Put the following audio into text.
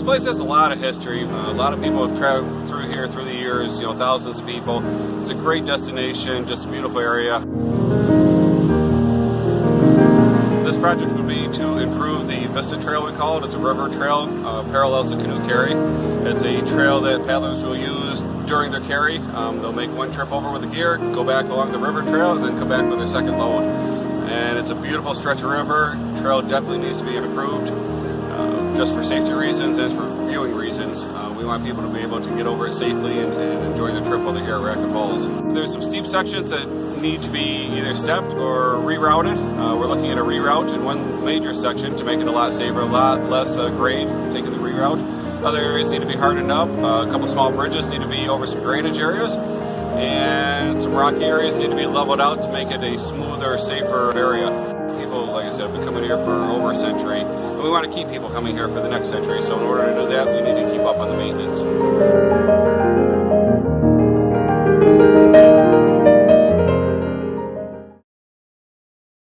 place has a lot of history. A lot of people have traveled through here through the years, you know, thousands of people. It's a great destination, just a beautiful area. This project would be to improve the Vista Trail, we call it. It's a river trail, parallels the canoe carry. It's a trail that paddlers will use during their carry. They'll make one trip over with the gear, go back along the river trail, and then come back with their second load. And it's a beautiful stretch of river. The trail definitely needs to be improved, just for safety reasons and for viewing reasons. We want people to be able to get over it safely and enjoy the trip while they're here at Raquette Falls. There's some steep sections that need to be either stepped or rerouted. We're looking at a reroute in one major section to make it a lot safer, a lot less grade taking the reroute. Other areas need to be hardened up. A couple small bridges need to be over some drainage areas. And some rocky areas need to be leveled out to make it a smoother, safer area. People, like I said, have been coming here for over a century. And we want to keep people coming here for the next century. So in order to do that, we need to keep up on the maintenance.